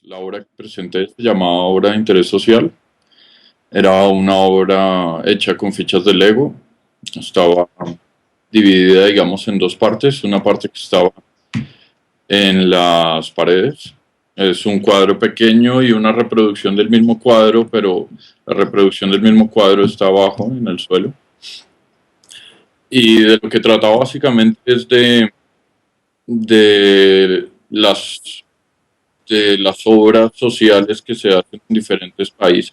La obra que presenté se llamaba Obra de Interés Social. Era una obra hecha con fichas de Lego. Estaba dividida, digamos, en dos partes. Una parte que estaba en las paredes. Es un cuadro pequeño y una reproducción del mismo cuadro, pero la reproducción del mismo cuadro está abajo, en el suelo. Y de lo que trataba básicamente es de las de las obras sociales que se hacen en diferentes países,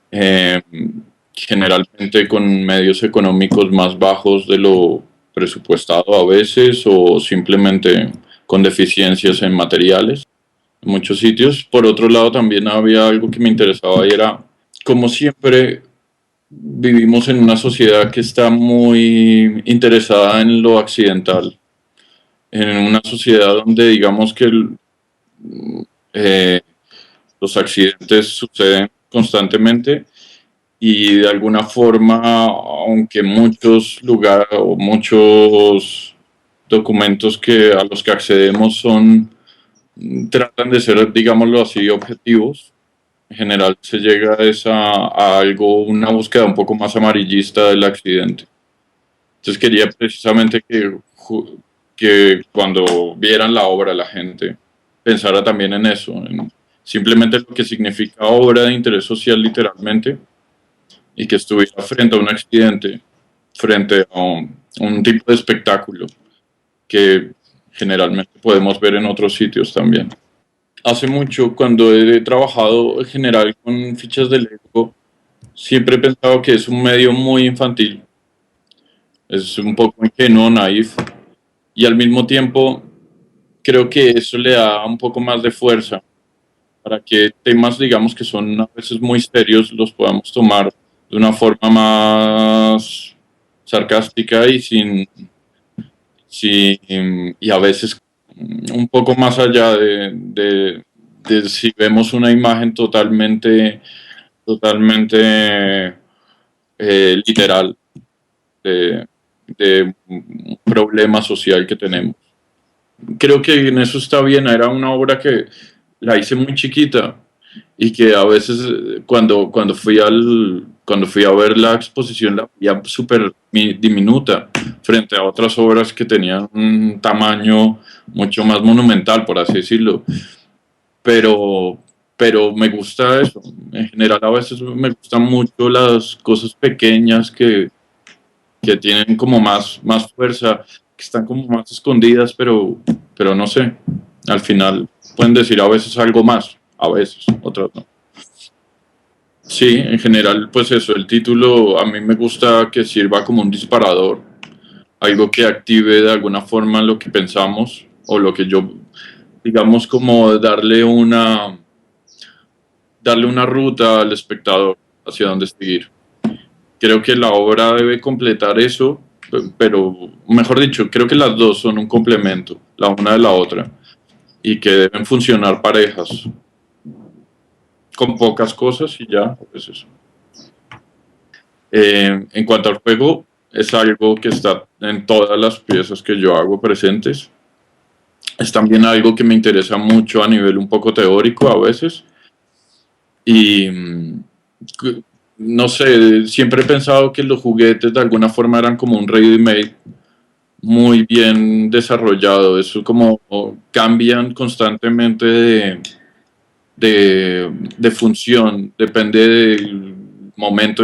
eh, generalmente con medios económicos más bajos de lo presupuestado a veces o simplemente con deficiencias en materiales en muchos sitios. Por otro lado, también había algo que me interesaba y era, como siempre, vivimos en una sociedad que está muy interesada en lo accidental, en una sociedad donde digamos que eh, los accidentes suceden constantemente y de alguna forma, aunque muchos lugares o muchos documentos a los que accedemos tratan de ser, digámoslo así, objetivos, en general se llega a algo, una búsqueda un poco más amarillista del accidente. Entonces quería precisamente que cuando vieran la obra la gente pensara también en eso, en simplemente lo que significa obra de interés social literalmente, y que estuviera frente a un accidente, frente a un tipo de espectáculo que generalmente podemos ver en otros sitios también. Hace mucho, cuando he trabajado en general con fichas de Lego, siempre he pensado que es un medio muy infantil, es un poco ingenuo, naif, y al mismo tiempo creo que eso le da un poco más de fuerza para que temas, digamos, que son a veces muy serios, los podamos tomar de una forma más sarcástica y y a veces un poco más allá de si vemos una imagen totalmente literal de, de un problema social que tenemos. Creo que en eso está bien, era una obra que la hice muy chiquita y que a veces cuando fui a ver la exposición la veía súper diminuta frente a otras obras que tenían un tamaño mucho más monumental, por así decirlo. Pero, pero me gusta eso. En general a veces me gustan mucho las cosas pequeñas que tienen como más fuerza, que están como más escondidas, pero no sé, al final pueden decir a veces algo más, a veces, otras no. Sí, en general, pues eso, el título a mí me gusta que sirva como un disparador, algo que active de alguna forma lo que pensamos o lo que yo, digamos, como darle una ruta al espectador hacia dónde seguir. Creo que la obra debe completar eso, pero mejor dicho, creo que las dos son un complemento, la una de la otra, y que deben funcionar parejas, con pocas cosas y ya, pues eso. En cuanto al juego, es algo que está en todas las piezas que yo hago presentes. Es también algo que me interesa mucho a nivel un poco teórico a veces. Y no sé, siempre he pensado que los juguetes de alguna forma eran como un ready-made muy bien desarrollado. Eso como cambian constantemente de función, depende del momento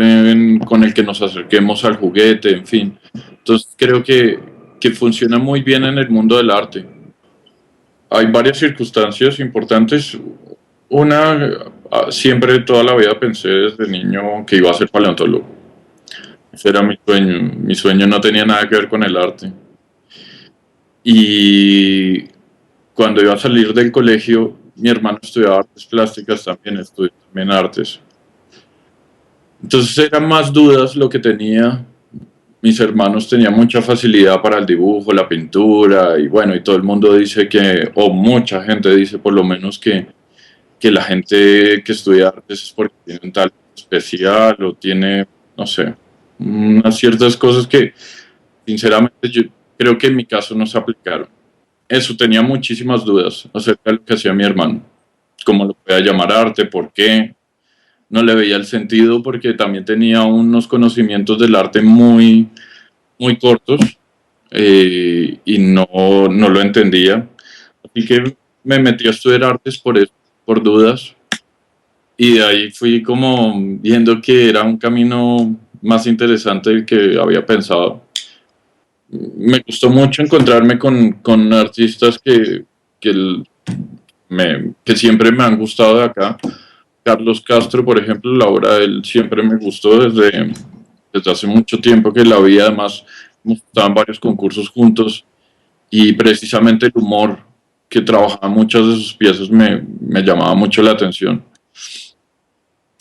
con el que nos acerquemos al juguete, en fin. Entonces creo que funciona muy bien en el mundo del arte. Hay varias circunstancias importantes. Una, siempre toda la vida pensé desde niño que iba a ser paleontólogo. Ese era mi sueño. Mi sueño no tenía nada que ver con el arte. Y cuando iba a salir del colegio, mi hermano estudiaba artes plásticas, también estudió también artes. Entonces eran más dudas lo que tenía. Mis hermanos tenían mucha facilidad para el dibujo, la pintura, y bueno, y todo el mundo dice o mucha gente dice por lo menos que la gente que estudia artes es porque tiene un talento especial o tiene, no sé, unas ciertas cosas que sinceramente yo creo que en mi caso no se aplicaron. Eso, tenía muchísimas dudas acerca de lo que hacía mi hermano. cómo lo podía llamar arte, por qué. No le veía el sentido porque también tenía unos conocimientos del arte muy, muy cortos y no lo entendía. Así que me metí a estudiar artes por eso, por dudas. Y de ahí fui como viendo que era un camino más interesante del que había pensado. Me gustó mucho encontrarme con artistas que, que siempre me han gustado de acá. Carlos Castro, por ejemplo, la obra de él siempre me gustó desde hace mucho tiempo que la vi, además hemos estado en varios concursos juntos y precisamente el humor que trabajaba muchas de sus piezas me llamaba mucho la atención.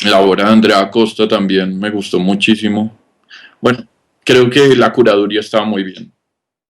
La obra de Andrea Costa también me gustó muchísimo. Bueno, creo que la curaduría estaba muy bien.